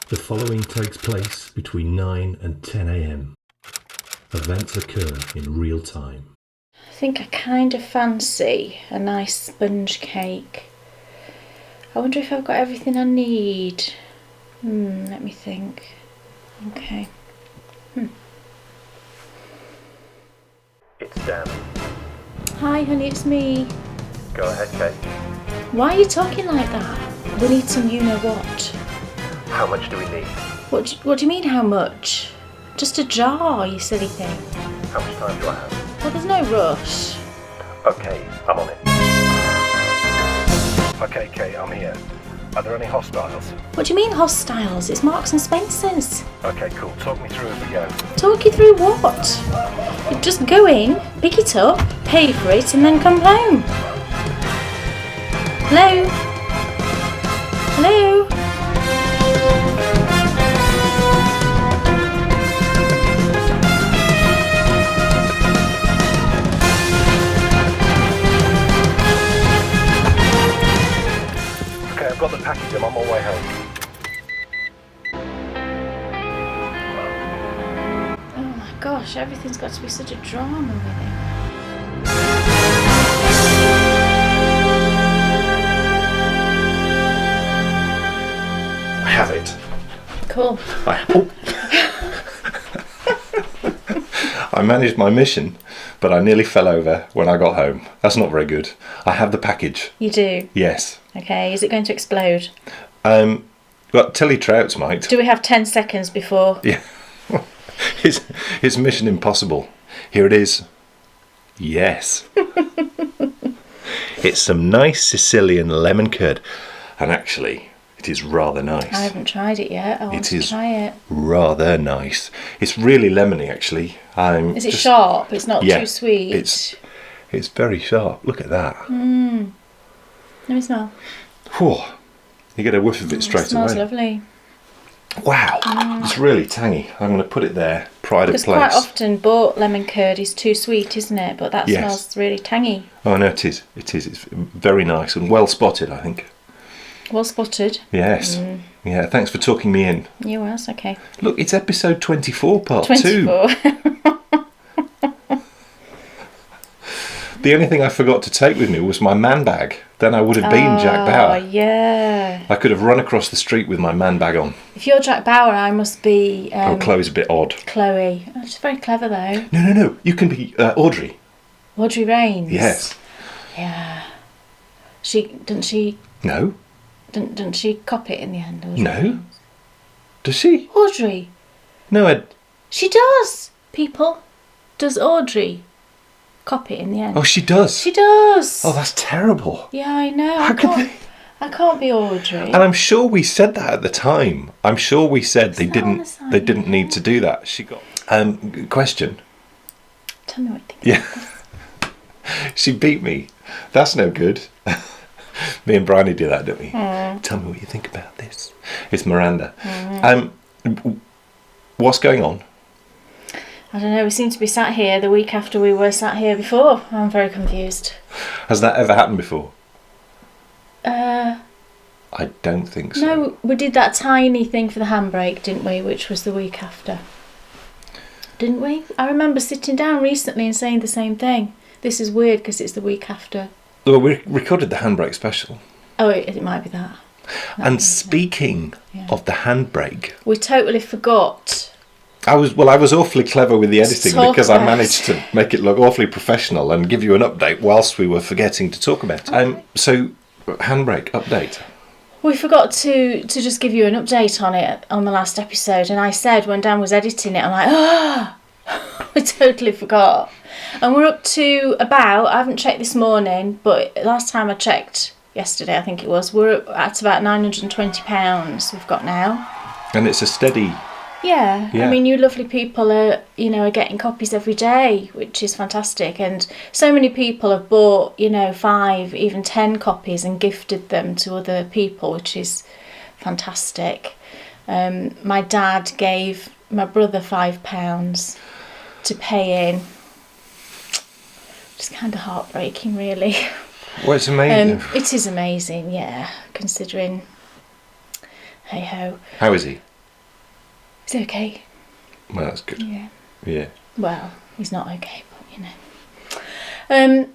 The following takes place between 9 and 10 a.m. Events occur in real time. I think I kind of fancy a nice sponge cake. I wonder if I've got everything I need. Let me think. Okay. It's Dan. Hi honey, it's me. Go ahead, Kate. Why are you talking like that? We need some you-know-what. How much do we need? What do you mean, how much? Just a jar, you silly thing. How much time do I have? Well, there's no rush. Okay, I'm on it. Okay, Kate, I'm here. Are there any hostiles? What do you mean hostiles? It's Marks and Spencer's. Okay, cool. Talk me through as we go. Talk you through what? You just go in, pick it up, pay for it, and then come home. Hello? Hello? Okay, I've got the package. I'm on my way home. Oh my gosh, everything's got to be such a drama with it. I have it. Cool. I managed my mission, but I nearly fell over when I got home. That's not very good. I have the package. You do? Yes. Okay, is it going to explode? Got Tilly Trouts, mate. Do we have 10 seconds before? Yeah. It's mission impossible. Here it is. Yes. It's some nice Sicilian lemon curd. And actually, it is rather nice. I haven't tried it yet. I want to try it. Rather nice. It's really lemony, actually. Is it sharp? It's not too sweet? It's very sharp. Look at that. Let me smell. Whew. You get a whiff of it straight It smells away. lovely. Wow. It's really tangy. I'm going to put it there. Pride of place. Because quite often bought lemon curd is too sweet, isn't it? But that smells really tangy. Oh, no, it is. It is. It's very nice and well spotted, I think. Well spotted. Yes. Yeah, thanks for talking me in. You was, okay. Look, it's episode 24, part 24. 2. The only thing I forgot to take with me was my man bag. Then I would have been Jack Bauer. Oh, yeah. I could have run across the street with my man bag on. If you're Jack Bauer, I must be... Chloe's a bit odd. Chloe. Oh, she's very clever, though. No. You can be Audrey. Audrey Raines. Yes. Yeah. Doesn't she cop it in the end? Audrey No. Raines? Does she? Audrey. No, She does, people. Does Audrey cop it in the end? Oh, she does. She does. Oh, that's terrible. Yeah, I know. How I can't be Audrey. And I'm sure we said that at the time. I'm sure we said they didn't need to do that. She got question. Tell me what you think. Yeah. She beat me. That's no good. Me and Bryony do that, don't we? Tell me what you think about this. It's Miranda. What's going on? I don't know, we seem to be sat here the week after we were sat here before. I'm very confused. Has that ever happened before? I don't think so. No, we did that tiny thing for the handbrake, didn't we? Which was the week after. Didn't we? I remember sitting down recently and saying the same thing. This is weird because it's the week after. Well, we recorded the handbrake special. Oh, it might be that. And speaking of the handbrake... We totally forgot... I was awfully clever with the editing because I managed to make it look awfully professional and give you an update whilst we were forgetting to talk about it. So, handbrake update. We forgot to just give you an update on it on the last episode, and I said when Dan was editing it, I'm like, I totally forgot. And we're up to I haven't checked this morning, but last time I checked, yesterday I think it was, we're at about £920 we've got now. And it's a steady... Yeah, I mean, you lovely people are getting copies every day, which is fantastic. And so many people have bought, 5, even 10 copies and gifted them to other people, which is fantastic. My dad gave my brother £5 to pay in. Just kind of heartbreaking, really. Well, it's amazing. It is amazing, yeah, considering. Hey ho. How is he? He's okay. Well, that's good. Yeah. Well, he's not okay, but you know.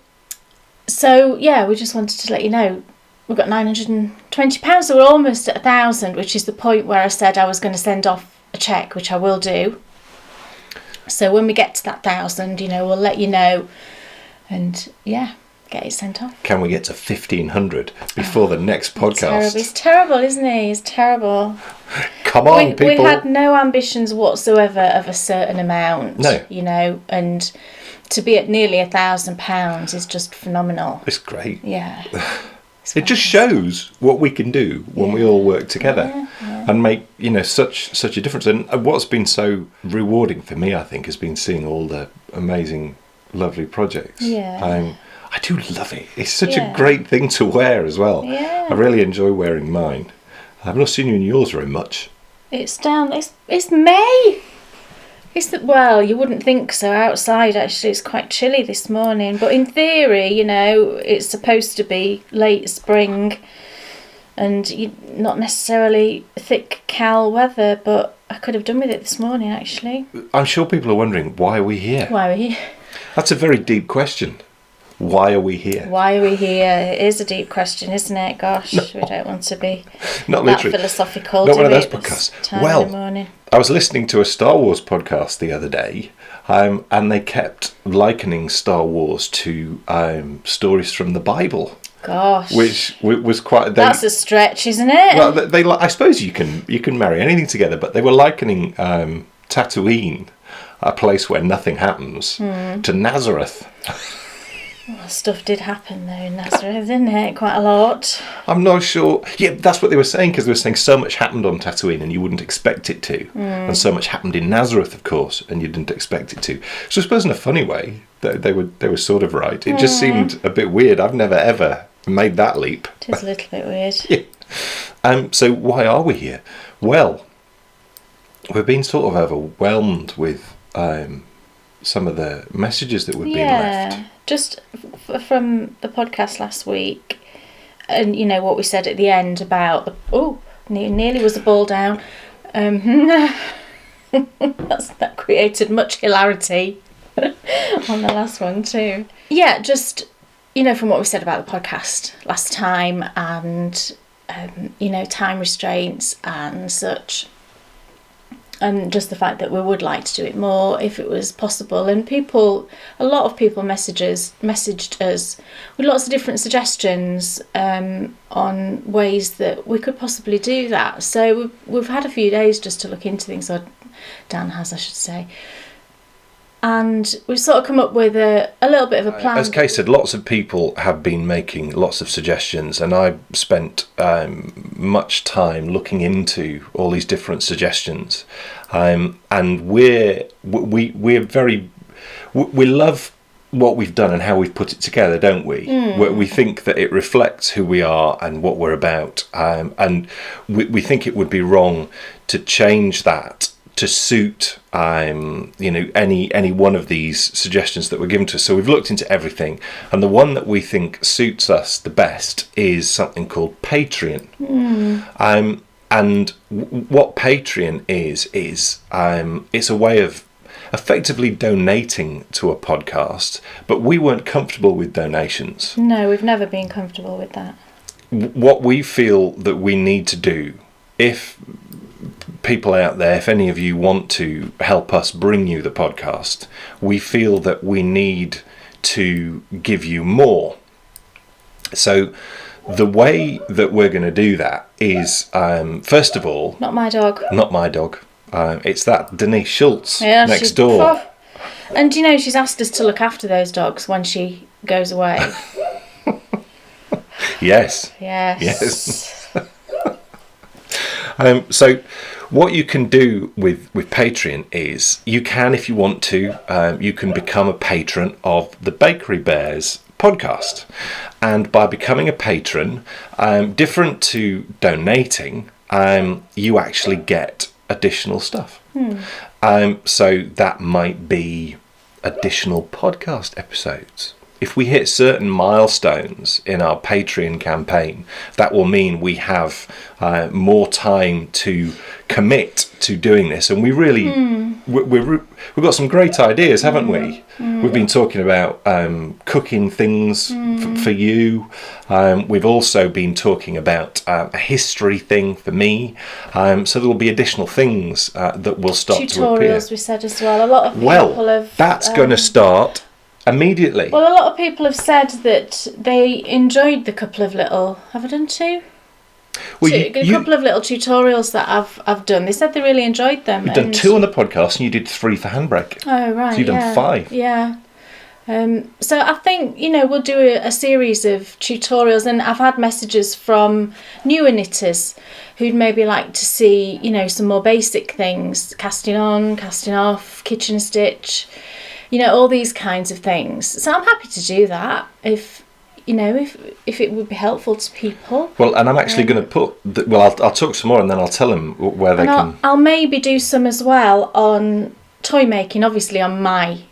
So yeah, we just wanted to let you know we've got £920, so we're almost at 1,000, which is the point where I said I was going to send off a cheque, which I will do. So when we get to that 1,000, you know, we'll let you know, and yeah, get it sent off. Can we get to 1,500 before the next podcast? He's terrible, isn't he? He's terrible. Come on, people. We had no ambitions whatsoever of a certain amount. No. You know, and to be at nearly £1,000 is just phenomenal. It's great. Yeah. It just shows what we can do when we all work together and make, you know, such a difference. And what's been so rewarding for me, I think, has been seeing all the amazing, lovely projects. Yeah. I do love it. It's such a great thing to wear as well. Yeah. I really enjoy wearing mine. I've not seen you in yours very much. It's down. It's May. Well, you wouldn't think so outside, actually. It's quite chilly this morning. But in theory, you know, it's supposed to be late spring and not necessarily thick cal weather, but I could have done with it this morning, actually. I'm sure people are wondering, why are we here? Why are we here? That's a very deep question. Why are we here? Why are we here? It is a deep question, isn't it? Gosh, we don't want to be not that literally philosophical. Not one of those podcasts. Well, I was listening to a Star Wars podcast the other day, and they kept likening Star Wars to stories from the Bible. Gosh, which was quite. That's a stretch, isn't it? Well, I suppose you can marry anything together, but they were likening Tatooine, a place where nothing happens, to Nazareth. Well, stuff did happen though in Nazareth, didn't it? Quite a lot. I'm not sure. Yeah, that's what they were saying, because they were saying so much happened on Tatooine and you wouldn't expect it to. And so much happened in Nazareth, of course, and you didn't expect it to. So I suppose in a funny way, they were sort of right. It just seemed a bit weird. I've never ever made that leap. It is a little bit weird. Yeah. So why are we here? Well, we've been sort of overwhelmed with some of the messages that we've been left. Just from the podcast last week, and you know what we said at the end about nearly was a ball down. That created much hilarity on the last one too. Yeah, just you know from what we said about the podcast last time, and you know time restraints and such. And just the fact that we would like to do it more if it was possible. And a lot of people messaged us with lots of different suggestions on ways that we could possibly do that. So we've had a few days just to look into things, or Dan has, I should say. And we've sort of come up with a little bit of a plan. As Kay said, lots of people have been making lots of suggestions, and I spent much time looking into all these different suggestions. And we love what we've done and how we've put it together, don't we? We think that it reflects who we are and what we're about, and we think it would be wrong to change that to suit any one of these suggestions that were given to us. So we've looked into everything, and the one that we think suits us the best is something called Patreon. And what Patreon is it's a way of effectively donating to a podcast, but we weren't comfortable with donations. No, we've never been comfortable with that. What we feel that we need to do, if people out there, if any of you want to help us bring you the podcast, we feel that we need to give you more. So the way that we're going to do that is, first of all... Not my dog. Not my dog. It's that Denise Schultz next door. And you know, she's asked us to look after those dogs when she goes away. Yes. So what you can do with Patreon is you can, if you want to, you can become a patron of the Bakery Bears podcast. And by becoming a patron, different to donating, you actually get additional stuff. So that might be additional podcast episodes. if we hit certain milestones in our Patreon campaign, that will mean we have more time to commit to doing this. And we really, we've got some great ideas, haven't we? We've been talking about cooking things for you. We've also been talking about a history thing for me. So there will be additional things that will start to appear. Tutorials, we said as well. A lot of people have... That's going to start immediately. Well, a lot of people have said that they enjoyed the couple of little... Have I done two? Well, a couple of little tutorials that I've done. They said they really enjoyed them. You've done 2 on the podcast and you did 3 for Handbrake. Oh, right. So you've done 5. Yeah. So I think, we'll do a series of tutorials, and I've had messages from newer knitters who'd maybe like to see, some more basic things, casting on, casting off, kitchen stitch, all these kinds of things. So I'm happy to do that if it would be helpful to people. Well, and I'm actually going to put... I'll talk some more and then I'll tell them where they can... I'll maybe do some as well on toy making, obviously on my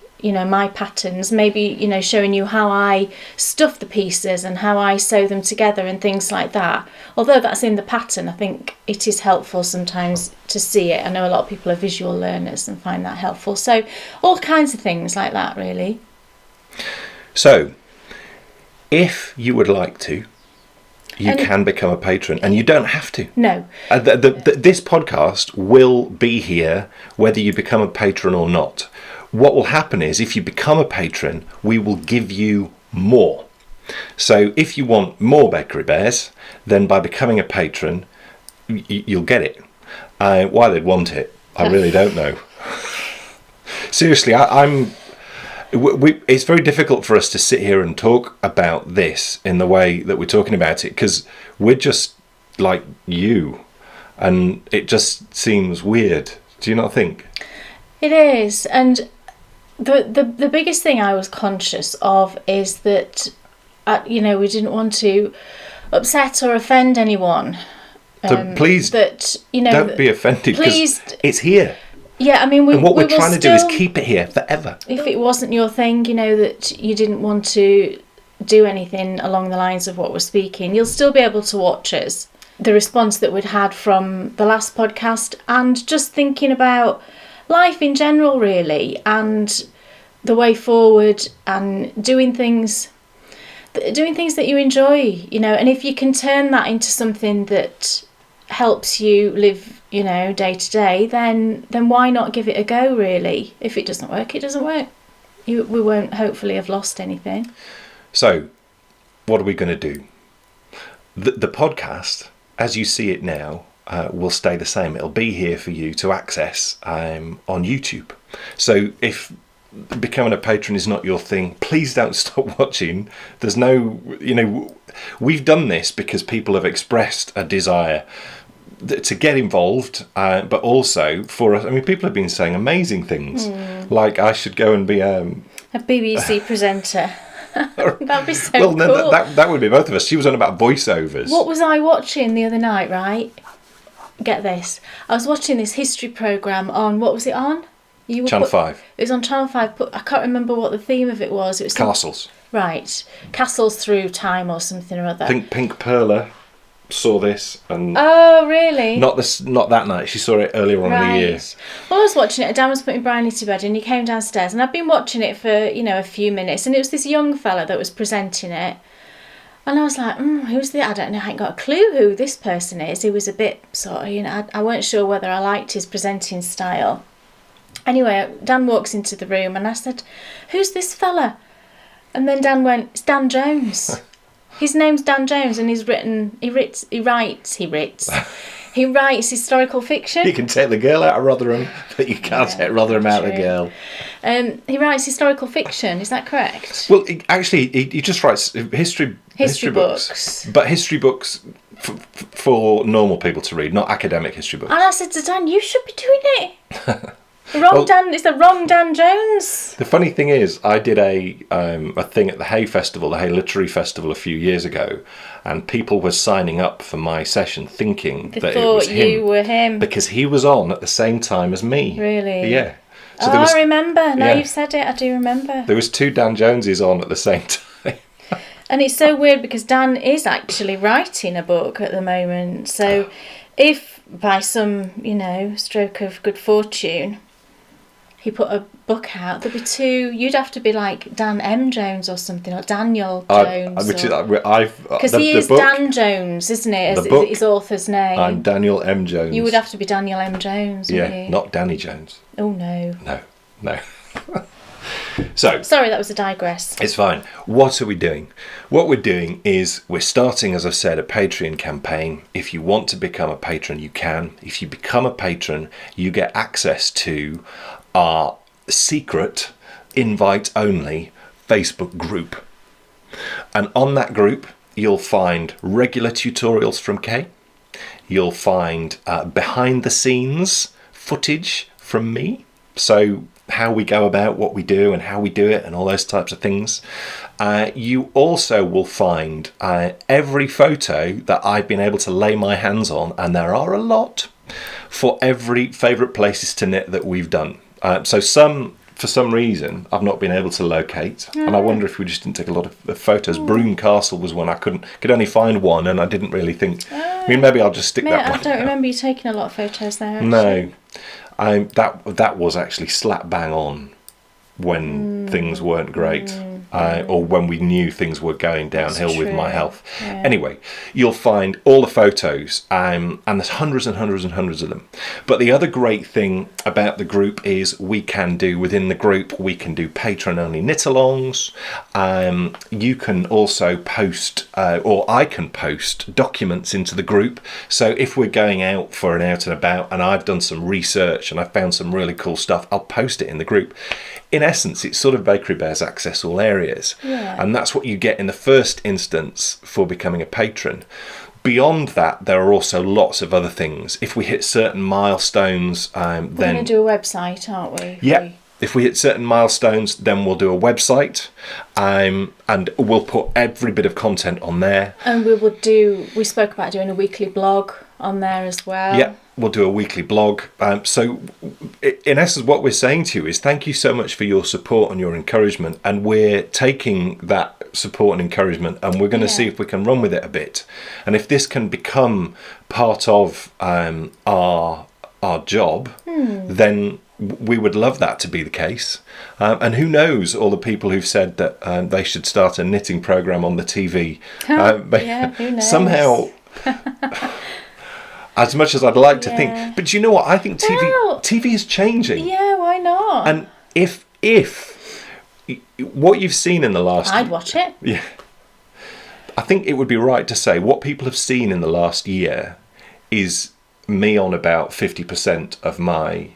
patterns, maybe, showing you how I stuff the pieces and how I sew them together and things like that. Although that's in the pattern, I think it is helpful sometimes to see it. I know a lot of people are visual learners and find that helpful. So all kinds of things like that, really. So... if you would like to, you can become a patron, and you don't have to. No. This podcast will be here whether you become a patron or not. What will happen is, if you become a patron, we will give you more. So if you want more Bakery Bears, then by becoming a patron, you'll get it. Why they'd want it, I really don't know. Seriously, it's very difficult for us to sit here and talk about this in the way that we're talking about it, because we're just like you, and it just seems weird. Do you not think? It is, and the biggest thing I was conscious of is that we didn't want to upset or offend anyone. So please, don't be offended. Please, it's here. Yeah, I mean, what we're trying to do is keep it here forever. If it wasn't your thing, that you didn't want to do anything along the lines of what we're speaking, you'll still be able to watch us. The response that we'd had from the last podcast, and just thinking about life in general, really, and the way forward, and doing things that you enjoy, and if you can turn that into something that helps you live, day to day, then why not give it a go, really? If it doesn't work, it doesn't work. We won't hopefully have lost anything. So, what are we going to do? The podcast, as you see it now, will stay the same. It'll be here for you to access on YouTube. So if becoming a patron is not your thing, please don't stop watching. There's no, we've done this because people have expressed a desire to get involved, but also for us. I mean, people have been saying amazing things, like I should go and be a BBC presenter. That'd be so cool. No, that would be both of us. She was on about voiceovers. What was I watching the other night, right? Get this. I was watching this history programme on, what was it on? Channel 5. It was on Channel 5, but I can't remember what the theme of it was. It was Castles. Right. Castles Through Time or something or other. I think Pink Perla saw this, and oh really? Not that night. She saw it earlier on in the year. Well, I was watching it. Dan was putting Bryony to bed, and he came downstairs, and I'd been watching it for a few minutes, and it was this young fella that was presenting it, and I was like, who's the? I don't know. I ain't got a clue who this person is. He was a bit sort of, I weren't sure whether I liked his presenting style. Anyway, Dan walks into the room, and I said, "Who's this fella?" And then Dan went, "It's Dan Jones." His name's Dan Jones, and he writes historical fiction. You can take the girl out of Rotherham, but you can't take Rotherham out of the girl. He writes historical fiction, is that correct? Well, he just writes history books. But history books for normal people to read, not academic history books. And I said to Dan, you should be doing it. It's the wrong Dan Jones. The funny thing is, I did a thing at the Hay Festival, the Hay Literary Festival, a few years ago, and people were signing up for my session thinking that it was him. You were him. Because he was on at the same time as me. Really? Yeah. So I remember. Now yeah. you've said it, I do remember. There was 2 Dan Joneses on at the same time. And it's so weird because Dan is actually writing a book at the moment. So if by some, stroke of good fortune, he put a book out, there'd be 2. You'd have to be like Dan M. Jones or something, or Daniel Jones. Because he is Dan Jones, isn't it? As his author's name. I'm Daniel M. Jones. You would have to be Daniel M. Jones, wouldn't you? Not Danny Jones. Oh, no. No. So, sorry, that was a digress. It's fine. What are we doing? What we're doing is we're starting, as I've said, a Patreon campaign. If you want to become a patron, you can. If you become a patron, you get access to our secret, invite-only Facebook group. And on that group, you'll find regular tutorials from Kay. You'll find behind-the-scenes footage from me. So how we go about what we do and how we do it and all those types of things. You also will find every photo that I've been able to lay my hands on, and there are a lot, for every favourite places to knit that we've done. So for some reason, I've not been able to locate, and I wonder if we just didn't take a lot of photos. Broome Castle was one I could only find one, and I didn't really think. Maybe I'll just stick that one. I don't remember you taking a lot of photos there. Actually. No. That was actually slap bang on when things weren't great, or when we knew things were going downhill with my health. Yeah. Anyway, you'll find all the photos, and there's hundreds and hundreds and hundreds of them. But the other great thing about the group is we can do patron-only knit-alongs. You can also post, or I can post documents into the group. So if we're going out for an out and about, and I've done some research and I've found some really cool stuff, I'll post it in the group. In essence, it's sort of Bakery Bears access all areas. Yeah. And that's what you get in the first instance for becoming a patron. Beyond that, there are also lots of other things. If we hit certain milestones, then... We're going to do a website, aren't we? Yeah. If we hit certain milestones, then we'll do a website, and we'll put every bit of content on there. And we spoke about doing a weekly blog on there as well. Yeah, we'll do a weekly blog. So in essence, what we're saying to you is thank you so much for your support and your encouragement, and we're taking that support and encouragement, and we're going to see if we can run with it a bit. And if this can become part of our job, then we would love that to be the case. And who knows, all the people who've said that they should start a knitting program on the TV. Who knows? Somehow, as much as I'd like to think, but you know what? I think TV is changing. Yeah, why not? And if what you've seen in the last... I'd watch it. Yeah. I think it would be right to say what people have seen in the last year is me on about 50% of my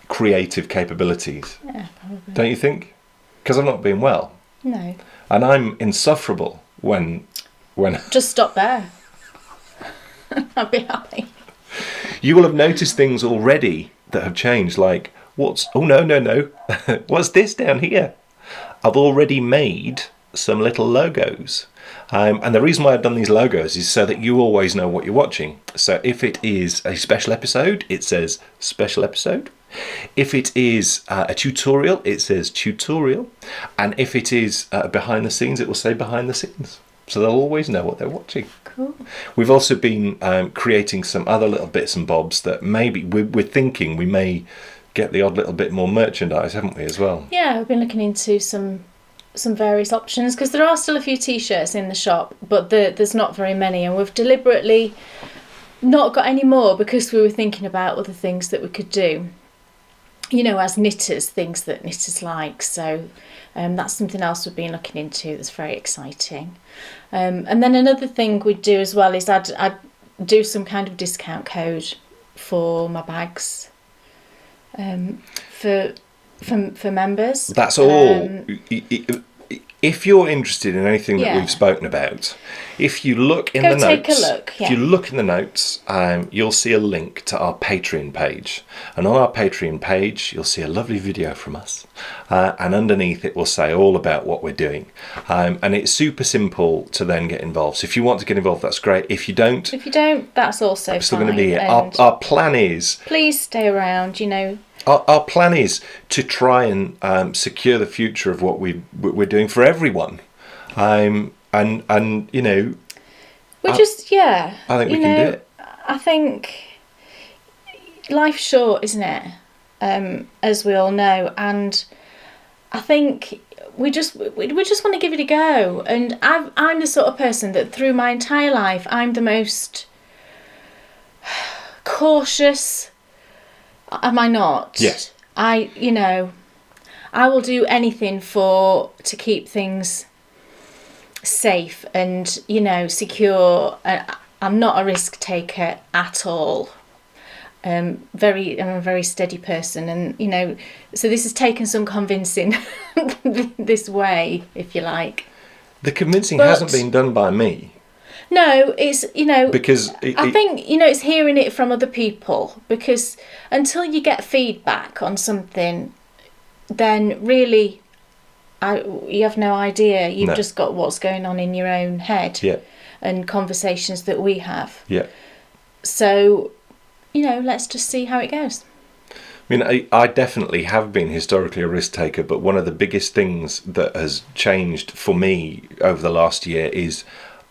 creative capabilities. Yeah, probably. Don't you think? Because I'm not being well. No. And I'm insufferable when... Just stop there. I'll be happy. You will have noticed things already that have changed, like, oh, no. What's this down here? I've already made some little logos. And the reason why I've done these logos is so that you always know what you're watching. So if it is a special episode, it says special episode. If it is a tutorial, it says tutorial. And if it is behind the scenes, it will say behind the scenes. So they'll always know what they're watching. Cool. We've also been creating some other little bits and bobs that maybe we're thinking we may get the odd little bit more merchandise, haven't we, as well? Yeah, we've been looking into some various options, because there are still a few t-shirts in the shop, but there's not very many, and we've deliberately not got any more because we were thinking about other things that we could do, as knitters, things that knitters like. So that's something else we've been looking into that's very exciting. And then another thing we'd do as well is I'd do some kind of discount code for my bags for members. That's all. if you're interested in anything that Yeah. we've spoken about, if you look in Go the notes, take a look, yeah. if you look in the notes, you'll see a link to our Patreon page. And on our Patreon page, you'll see a lovely video from us. And underneath it will say all about what we're doing. And it's super simple to then get involved. So if you want to get involved, that's great. If you don't, that's also we're still fine. going to be here. And Our plan is... please stay around, you know. Our plan is to try and secure the future of what we're doing for everyone, and you know, I think we can do it. I think life's short, isn't it? As we all know, and I think we just want to give it a go. And I'm the sort of person that through my entire life, I'm the most cautious. Am I not? Yes. I will do anything to keep things safe and, you know, secure. I'm not a risk taker at all. I'm a very steady person, and, you know, so this has taken some convincing this way, if you like. The convincing hasn't been done by me. No, it's, you know, because I think, you know, it's hearing it from other people, because until you get feedback on something, then really you have no idea. You've just got what's going on in your own head and conversations that we have. Yeah. So, you know, let's just see how it goes. I mean, I definitely have been historically a risk taker, but one of the biggest things that has changed for me over the last year is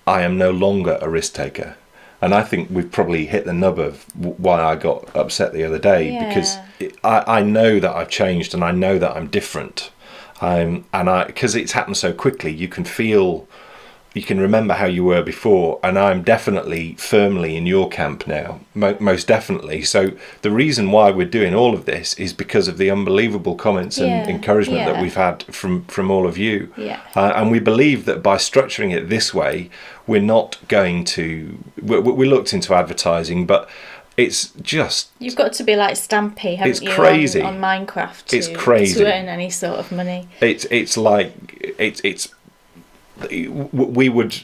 I am no longer a risk taker. And I think we've probably hit the nub of why I got upset the other day, because I know that I've changed and I know that I'm different. Because it's happened so quickly, you can remember how you were before, and I'm definitely firmly in your camp now, most definitely. So the reason why we're doing all of this is because of the unbelievable comments and encouragement that we've had from all of you. And we believe that by structuring it this way, we're not going to... We looked into advertising, but it's just... You've got to be like Stampy, haven't you? It's crazy. On Minecraft to earn any sort of money. It's we would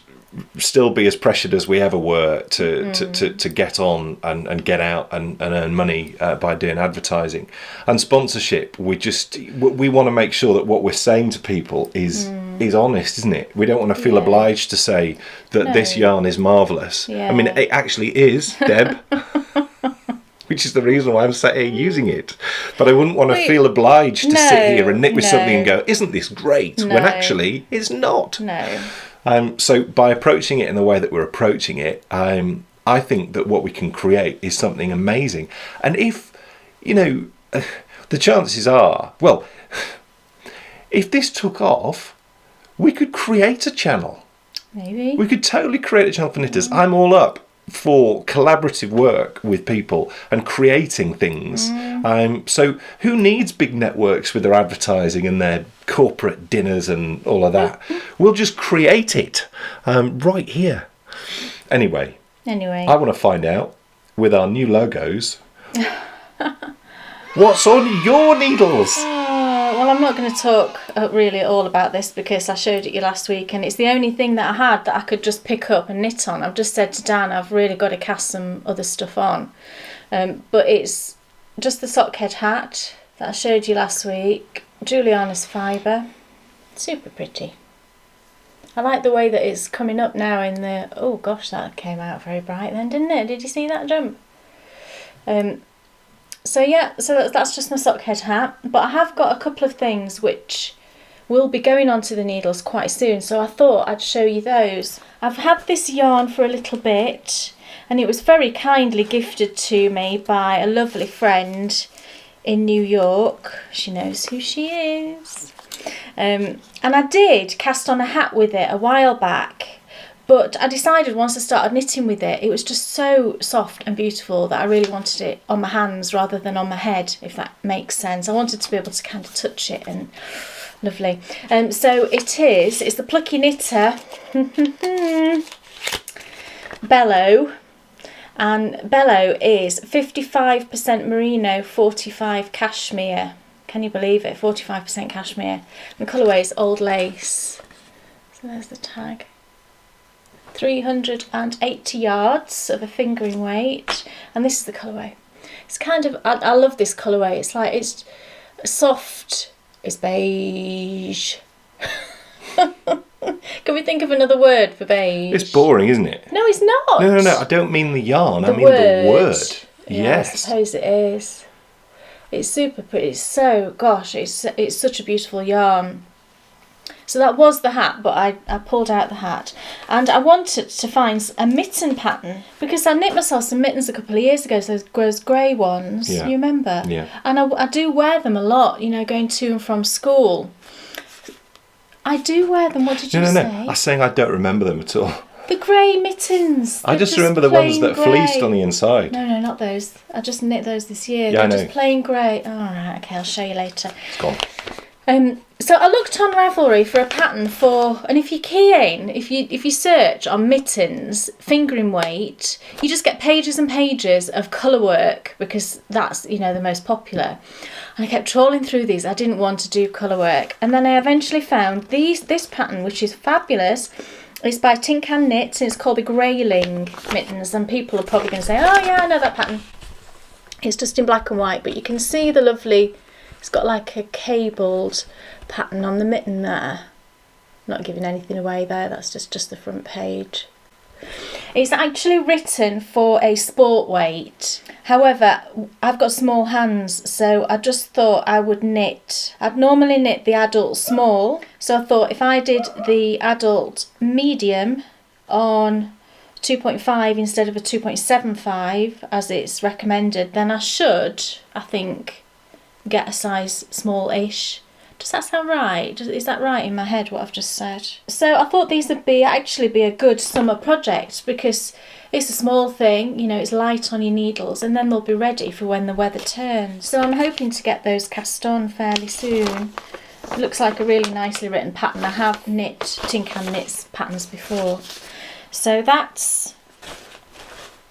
still be as pressured as we ever were to get on and get out and earn money by doing advertising and sponsorship. We want to make sure that what we're saying to people is honest, isn't it? We don't want to feel obliged to say that this yarn is marvellous. I mean, it actually is, Deb. Which is the reason why I'm sat here using it. But I wouldn't want to feel obliged to sit here and knit with something and go, isn't this great? When actually it's not. So by approaching it in the way that we're approaching it, I think that what we can create is something amazing. And if, you know, the chances are, well, if this took off, we could create a channel. Maybe. We could totally create a channel for knitters. I'm all up for collaborative work with people and creating things. So who needs big networks with their advertising and their corporate dinners and all of that? We'll just create it right here. Anyway, I want to find out, with our new logos, what's on your needles? Well, I'm not going to talk really at all about this because I showed it you last week, and it's the only thing that I had that I could just pick up and knit on. I've just said to Dan, I've really got to cast some other stuff on. But it's just the sockhead hat that I showed you last week. Juliana's fibre. Super pretty. I like the way that it's coming up now in the... Oh gosh, that came out very bright then, didn't it? Did you see that jump? So that's just my sockhead hat, but I have got a couple of things which will be going onto the needles quite soon, so I thought I'd show you those. I've had this yarn for a little bit, and it was very kindly gifted to me by a lovely friend in New York. She knows who she is. And I did cast on a hat with it a while back, but I decided once I started knitting with it, it was just so soft and beautiful that I really wanted it on my hands rather than on my head, if that makes sense. I wanted to be able to kind of touch it, and lovely. So it's the Plucky Knitter Bellow, and Bellow is 55% merino, 45 cashmere. Can you believe it? 45% cashmere. The colourway is Old Lace. So there's the tag. 380 yards of a fingering weight, and this is the colourway. It's kind of, I love this colourway. It's like, it's soft, it's beige. Can we think of another word for beige? It's boring, isn't it? No, it's not. No, I don't mean the yarn, I mean the word. Yeah, yes. I suppose it is. It's super pretty. It's so, gosh, it's such a beautiful yarn. So that was the hat, but I pulled out the hat. And I wanted to find a mitten pattern, because I knit myself some mittens a couple of years ago, so those grey ones, you remember? Yeah. And I do wear them a lot, you know, going to and from school. I do wear them. What did you say? No. I was saying I don't remember them at all. The grey mittens. I just remember the ones that fleeced on the inside. No, not those. I just knit those this year. Yeah, They're just plain grey. All right, okay, I'll show you later. It's gone. So I looked on Ravelry for a pattern for, and if you key in, if you search on mittens, fingering weight, you just get pages and pages of colour work, because that's, you know, the most popular. And I kept trawling through these. I didn't want to do colour work. And then I eventually found this pattern, which is fabulous. It's by Tin Can Knits, and it's called the Grayling mittens. And people are probably going to say, oh yeah, I know that pattern. It's just in black and white, but you can see the lovely, it's got like a cabled pattern on the mitten there. Not giving anything away there, that's just the front page. It's actually written for a sport weight. However, I've got small hands, so I just thought I would knit. I'd normally knit the adult small, so I thought if I did the adult medium on 2.5 instead of a 2.75 as it's recommended, then I should, I think, get a size small-ish. Does that sound right? Is that right in my head, what I've just said? So I thought these would actually be a good summer project, because it's a small thing, you know, it's light on your needles, and then they'll be ready for when the weather turns. So I'm hoping to get those cast on fairly soon. It looks like a really nicely written pattern. I have knit Tin Can Knits patterns before. So that's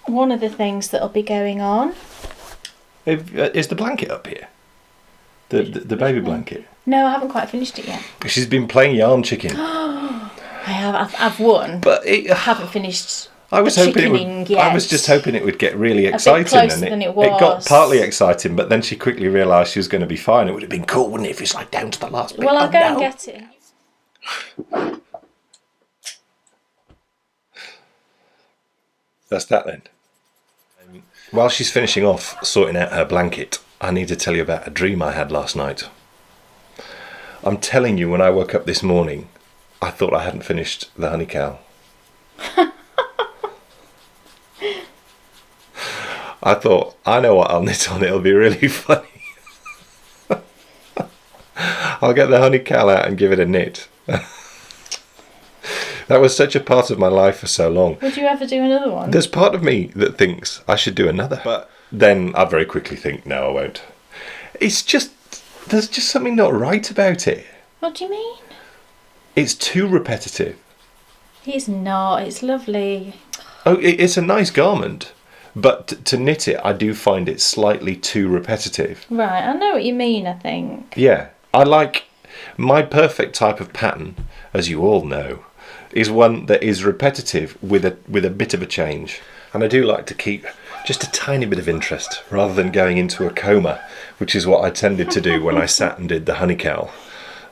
one of the things that'll be going on. Is the blanket up here? The baby blanket? No, I haven't quite finished it yet. She's been playing Yarn Chicken. I have. I've won. But I haven't finished. I was hoping it would. Yet. I was just hoping it would get really exciting, a bit closer than it was. It got partly exciting, but then she quickly realised she was going to be fine. It would have been cool, wouldn't it, if it's like down to the last bit? Well, I'll go and get it. That's that then. While she's finishing off sorting out her blanket, I need to tell you about a dream I had last night. I'm telling you, when I woke up this morning, I thought I hadn't finished the honey cowl. I thought, I know what I'll knit on, it'll be really funny. I'll get the honey cowl out and give it a knit. That was such a part of my life for so long. Would you ever do another one? There's part of me that thinks I should do another, but then I very quickly think, no, I won't. It's just, there's just something not right about it. What do you mean? It's too repetitive. It's not. It's lovely. Oh, it's a nice garment, but to knit it, I do find it slightly too repetitive. Right, I know what you mean, I think. Yeah, I like my perfect type of pattern, as you all know, is one that is repetitive with a bit of a change. And I do like to keep just a tiny bit of interest rather than going into a coma, which is what I tended to do when I sat and did the honey cowl.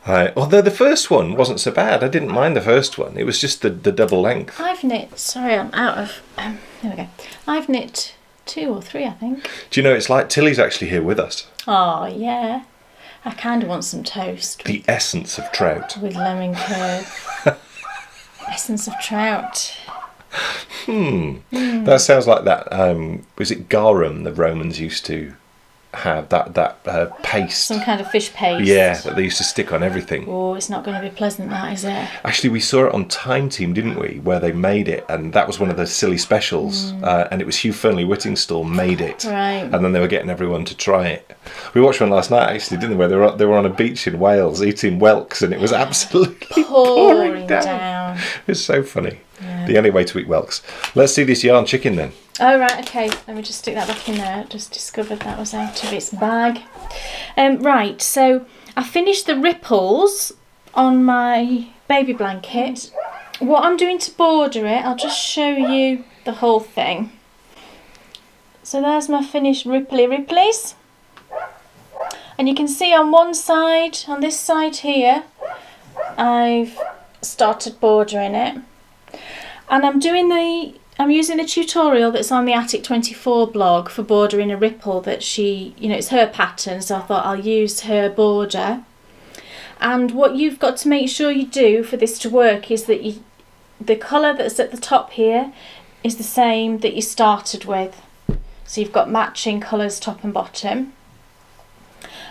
Although the first one wasn't so bad. I didn't mind the first one. It was just the double length. I've knit, sorry, I'm out of, there we go. I've knit 2 or 3, I think. Do you know, it's like Tilly's actually here with us. Oh, yeah. I kind of want some toast. The essence of trout. With lemon curd. Essence of trout. That sounds like that, was it garum the Romans used to have, that paste? Some kind of fish paste. Yeah, that they used to stick on everything. Oh, it's not going to be pleasant, that, is it? Actually, we saw it on Time Team, didn't we? Where they made it, and that was one of those silly specials. And it was Hugh Fernley-Whittingstall made it. Right. And then they were getting everyone to try it. We watched one last night, actually, didn't we? Where they were on a beach in Wales eating whelks, and it was absolutely pouring down. It was so funny. Yeah. The only way to eat whelks. Let's do this yarn chicken then. Oh, right, okay. Let me just stick that back in there. Just discovered that was out of its bag. Right, so I finished the ripples on my baby blanket. What I'm doing to border it, I'll just show you the whole thing. So there's my finished riplies. And you can see on one side, on this side here, I've started bordering it. And I'm using the tutorial that's on the Attic 24 blog for bordering a ripple that she, it's her pattern, so I thought I'll use her border. And what you've got to make sure you do for this to work is that the colour that's at the top here is the same that you started with. So you've got matching colours top and bottom.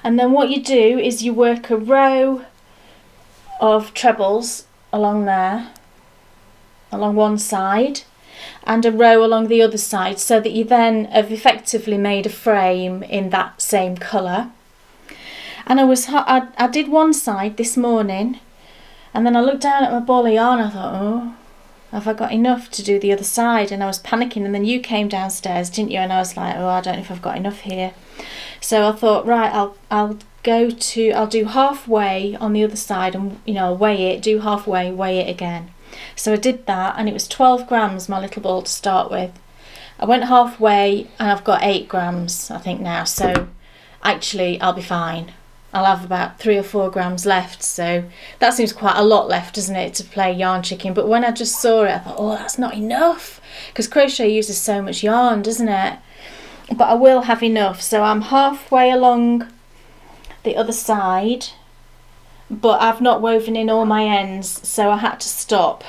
And then what you do is you work a row of trebles along there, along one side, and a row along the other side, so that you then have effectively made a frame in that same colour. And I did one side this morning, and then I looked down at my ball of yarn and I thought, oh, have I got enough to do the other side? And I was panicking, and then you came downstairs, didn't you? And I was like, oh, I don't know if I've got enough here. So I thought, right, I'll do halfway on the other side, and I'll weigh it, do halfway, weigh it again. So I did that, and it was 12 grams, my little ball to start with. I went halfway, and I've got 8 grams, I think now. So actually, I'll be fine. I'll have about 3 or 4 grams left, so that seems quite a lot left, doesn't it, to play yarn chicken. But when I just saw it, I thought, oh, that's not enough, because crochet uses so much yarn, doesn't it? But I will have enough, so I'm halfway along the other side, but I've not woven in all my ends, so I had to stop.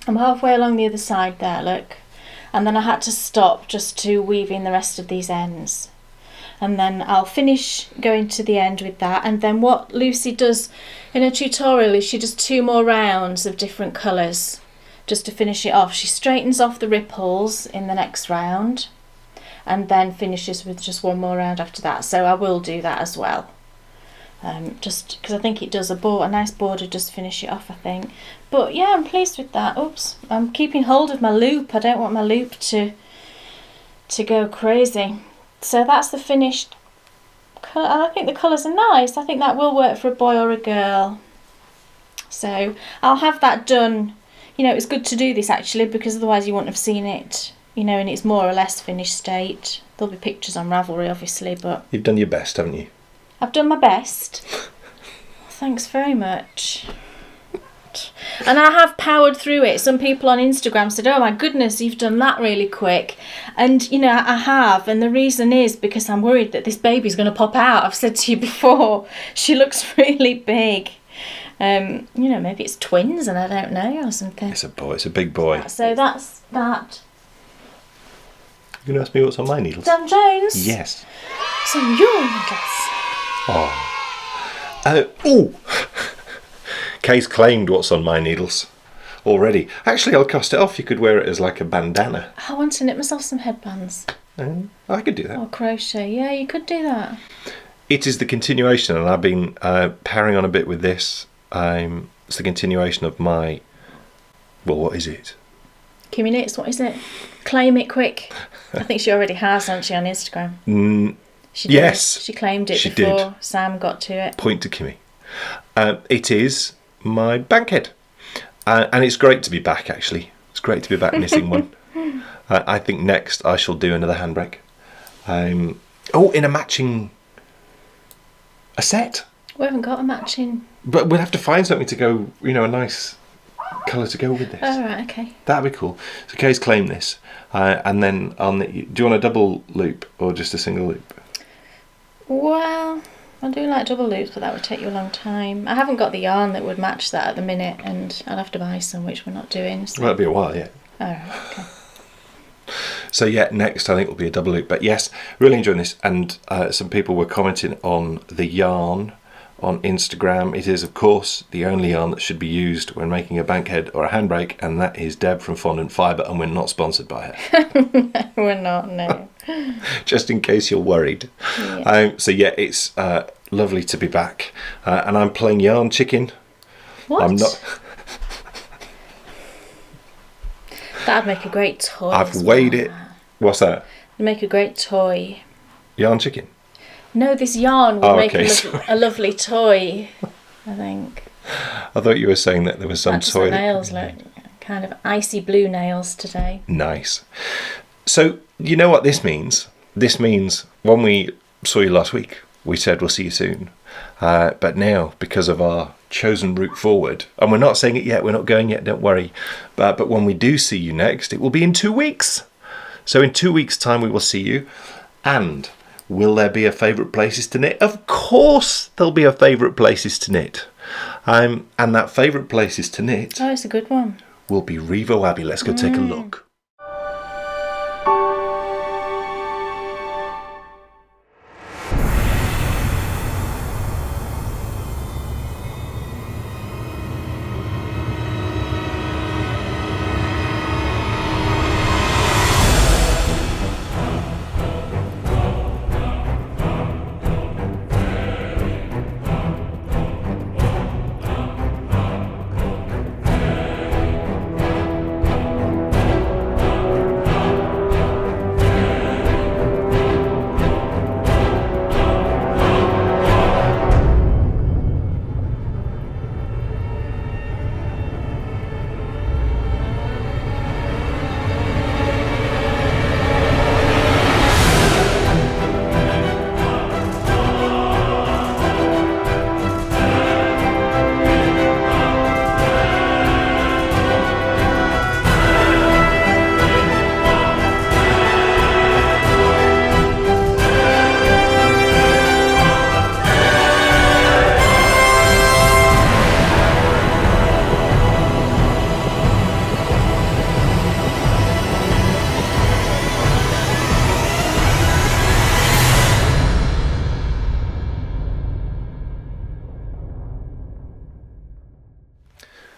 I'm halfway along the other side there, look, and then I had to stop just to weave in the rest of these ends. And then I'll finish going to the end with that. And then what Lucy does in her tutorial is she does 2 more rounds of different colours just to finish it off. She straightens off the ripples in the next round and then finishes with just 1 more round after that. So I will do that as well. Just because I think it does a nice border, just finish it off, I think. But yeah, I'm pleased with that. Oops, I'm keeping hold of my loop. I don't want my loop to go crazy. So that's the finished colour, and I think the colours are nice. I think that will work for a boy or a girl. So I'll have that done. It's good to do this actually, because otherwise you wouldn't have seen it, in its more or less finished state. There'll be pictures on Ravelry obviously, but... You've done your best, haven't you? I've done my best. Thanks very much. And I have powered through it. Some people on Instagram said, oh my goodness, you've done that really quick. And I have, and the reason is because I'm worried that this baby's going to pop out. I've said to you before, she looks really big. Maybe it's twins and I don't know, or something. It's a boy, it's a big boy. So that's that. You're going to ask me what's on my needles? Dan Jones? Yes. Some your needles. Oh. Kay's claimed what's on my needles already. Actually, I'll cast it off. You could wear it as like a bandana. I want to knit myself some headbands. I could do that. Or crochet. Yeah, you could do that. It is the continuation, and I've been powering on a bit with this. It's the continuation of my... Well, what is it? Kimmy Knits, what is it? Claim it quick. I think she already has, hasn't she, on Instagram? She did. Yes. She claimed it before Sam got to it. Point to Kimmy. It is my bankhead, and it's great to be back. Actually, it's great to be back knitting one. I think next I shall do another handbrake. In a set. We haven't got a matching. But we'll have to find something to go. A nice colour to go with this. Oh right, okay. That'd be cool. So Kay's claimed this, and then I'll knit you. Do you want a double loop or just a single loop? Well, I do like double loops, but that would take you a long time. I haven't got the yarn that would match that at the minute, and I'll have to buy some, which we're not doing. So. Well, it'll be a while yet. Alright, okay. So yeah, next I think will be a double loop. But yes, really enjoying this, and some people were commenting on the yarn on Instagram. It is, of course, the only yarn that should be used when making a bankhead or a handbrake, and that is Deb from Fondant Fibre, and we're not sponsored by her. No, we're not, no. Just in case you're worried. Yeah. So yeah, it's lovely to be back, and I'm playing yarn chicken. What? I'm not. That'd make a great toy. I've weighed it. What's that? It'd make a great toy. Yarn chicken? No, this yarn would make okay, a lovely toy, I think. I thought you were saying that there was some That's toy. the nails look kind of icy blue nails today. Nice. So, you know what this means? This means when we saw you last week, we said we'll see you soon. But now, because of our chosen route forward, and we're not saying it yet, we're not going yet, don't worry. But when we do see you next, it will be in 2 weeks. So in 2 weeks' time, we will see you. And will there be a favourite places to knit? Of course there'll be a favourite places to knit. And that favourite places to knit... Oh, it's a good one. ...will be Revo Abbey. Let's go take a look.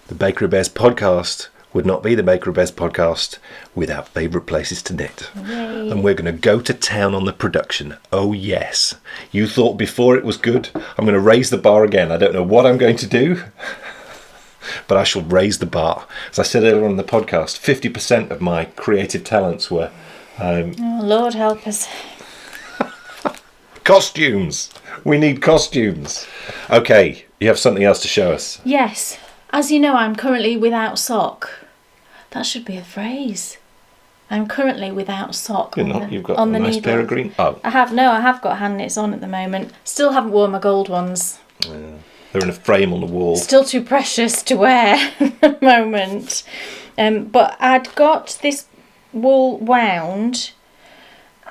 The Bakery Bears podcast would not be the Bakery Bears podcast without favourite places to knit. Yay. And we're going to go to town on the production. Oh yes. You thought before it was good. I'm going to raise the bar again. I don't know what I'm going to do, but I shall raise the bar. As I said earlier on the podcast, 50% of my creative talents were... oh, Lord help us. Costumes. We need costumes. Okay, you have something else to show us. Yes. As you know, I'm currently without sock. That should be a phrase. I'm currently without sock. You're not. You've got a nice pair of green... Oh. I have got hand knits on at the moment. Still haven't worn my gold ones. Yeah. They're in a frame on the wall. Still too precious to wear at the moment. But I'd got this wool wound,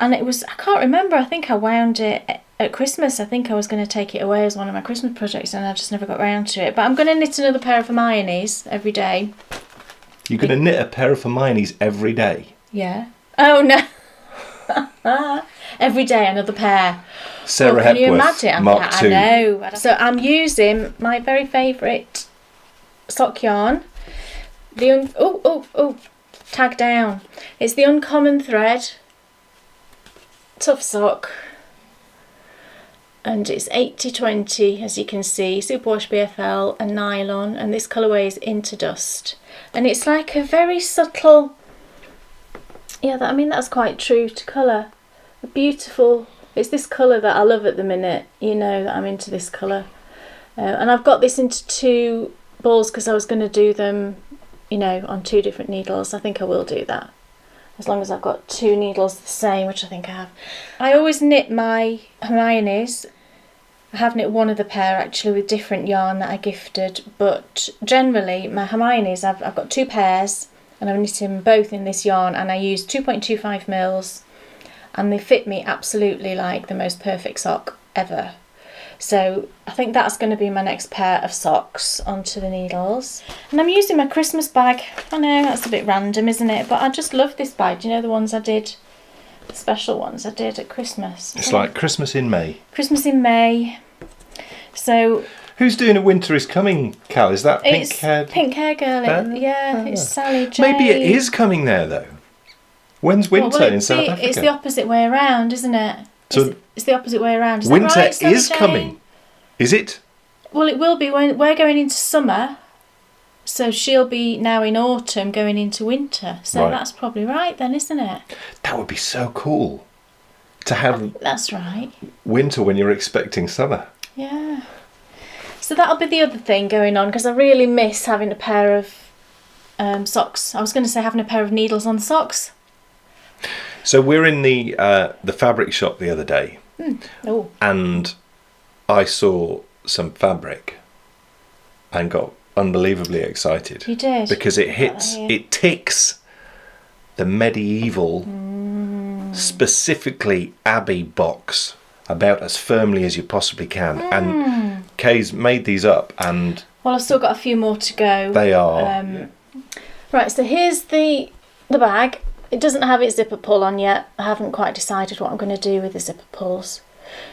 and it was... I can't remember. I think I wound it at Christmas. I think I was going to take it away as one of my Christmas projects, and I just never got round to it. But I'm going to knit another pair of Hermione's every day. You're going to knit a pair of Hermione's every day? Yeah. Oh, no. Every day, another pair. Sarah Can you Hepworth, imagine? Mark II. I know. So I'm using my very favourite sock yarn. Tag down. It's the Uncommon Thread Tough Sock. And it's 80/20, as you can see, superwash BFL and nylon, and this colourway is Into Dust. And it's like a very subtle, that's quite true to colour. A beautiful, it's this colour that I love at the minute, you know, that I'm into this colour. And I've got this into 2 balls because I was going to do them, you know, on 2 different needles. I think I will do that, as long as I've got 2 needles the same, which I think I have. I always knit my Hermione's. I have knit one of the pair actually with different yarn that I gifted, but generally my Hermione's, I've got 2 pairs and I'm knitting both in this yarn, and I use 2.25 mils, and they fit me absolutely like the most perfect sock ever. So I think that's going to be my next pair of socks onto the needles. And I'm using my Christmas bag. I know that's a bit random, isn't it? But I just love this bag. Do you know the ones I did? The special ones I did at Christmas. It's like Christmas in May. Christmas in May. So... Who's doing A Winter Is Coming, Cal? Is that Pink Hair Girl. Yeah, it's Sally J. Maybe it is coming there, though. When's winter in South Africa? It's the opposite way around, isn't it? So it's the opposite way around. Is winter that right, is coming. Is it? Well, it will be when we're going into summer. So she'll be now in autumn going into winter. So Right. that's probably right then, isn't it? That would be so cool to have That's right. winter when you're expecting summer. Yeah. So that'll be the other thing going on, because I really miss having a pair of socks. I was going to say having a pair of needles on the socks. So we're in the fabric shop the other day, Oh. and I saw some fabric and got unbelievably excited. You did? Because Yeah. it ticks the medieval, specifically Abbey box about as firmly as you possibly can. And Kay's made these up, and Well, I've still got a few more to go. they are... Right, so here's the bag. It doesn't have its zipper pull on yet. I haven't quite decided what I'm going to do with the zipper pulls.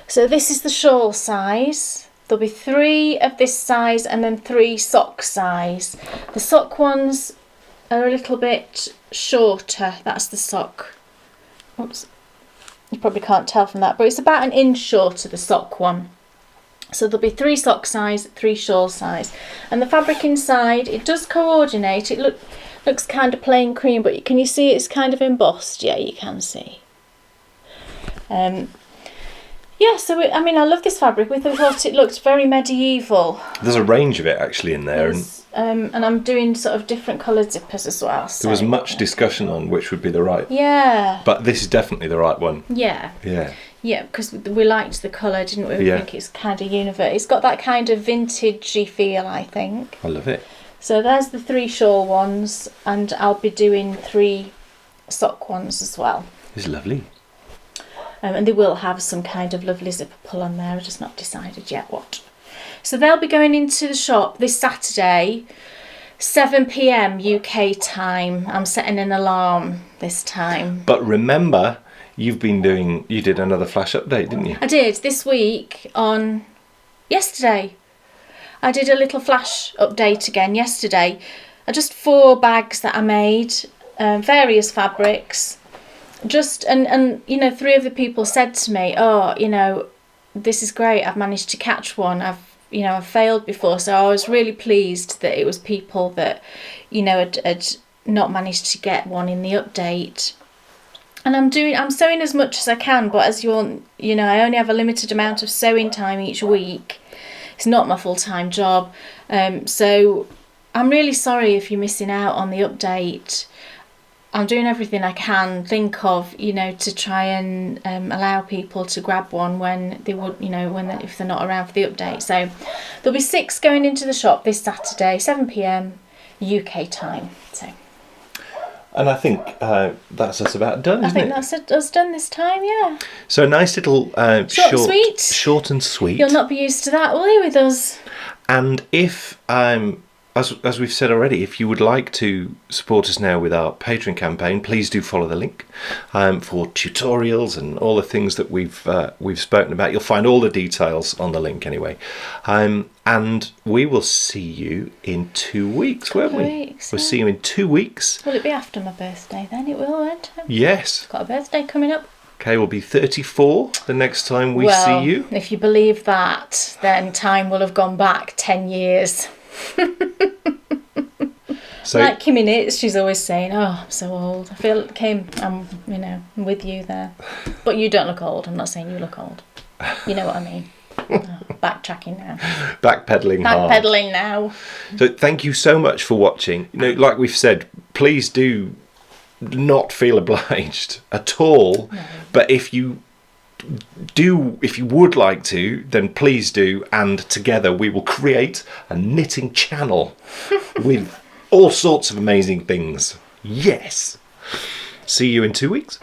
So this is the shawl size. There'll be 3 of this size and then 3 sock size. The sock ones are a little bit shorter. That's the sock. Oops. You probably can't tell from that, but it's about 1 inch shorter, the sock one. So there'll be 3 sock size, 3 shawl size. And the fabric inside, it does coordinate. It looks kind of plain cream, but can you see it's kind of embossed? Yeah, you can see. Yeah, so I love this fabric. We thought it looked very medieval. There's a range of it actually in there. And I'm doing sort of different coloured zippers as well. So. There was much discussion on which would be the right. Yeah. But this is definitely the right one. Yeah. Yeah. Yeah, because we liked the colour, didn't we? We Yeah. think it's kind of universal. It's got that kind of vintagey feel, I think. I love it. So there's the 3 shawl ones, and I'll be doing 3 sock ones as well. It's lovely. And they will have some kind of lovely zipper pull on there. I've just not decided yet what. So they'll be going into the shop this Saturday, 7 p.m. UK time. I'm setting an alarm this time. But remember, you did another flash update, didn't you? I did this week on yesterday. I did a little flash update again yesterday. Just 4 bags that I made, various fabrics. And 3 of the people said to me, "Oh, this is great. I've managed to catch one. I've failed before." So I was really pleased that it was people that, had not managed to get one in the update. And I'm sewing as much as I can, but as you all, I only have a limited amount of sewing time each week. It's not my full-time job. So I'm really sorry if you're missing out on the update. I'm doing everything I can think of, to try and allow people to grab one when they would, if they're not around for the update. So there'll be 6 going into the shop this Saturday, 7 p.m. UK time. So. And I think that's us about done, isn't it? I think that's us done this time, yeah. So a nice little short and sweet. You'll not be used to that, will you, with us? And if, as we've said already, if you would like to support us now with our Patron campaign, please do follow the link for tutorials and all the things that we've spoken about. You'll find all the details on the link anyway. And we will see you in 2 weeks, won't we? We'll see you in 2 weeks. Will it be after my birthday then? It will, won't it? Yes. Got a birthday coming up. Kay will be 34 the next time we see you. If you believe that, then time will have gone back 10 years. So, like Kimmy Knits, she's always saying, "Oh, I'm so old." I feel, Kim, I'm with you there. But you don't look old. I'm not saying you look old. You know what I mean. Backtracking now. Backpedaling hard. Backpedaling now. So thank you so much for watching. Like we've said, please do not feel obliged at all. No. But if you would like to, then please do, and together we will create a knitting channel with all sorts of amazing things. Yes. See you in 2 weeks.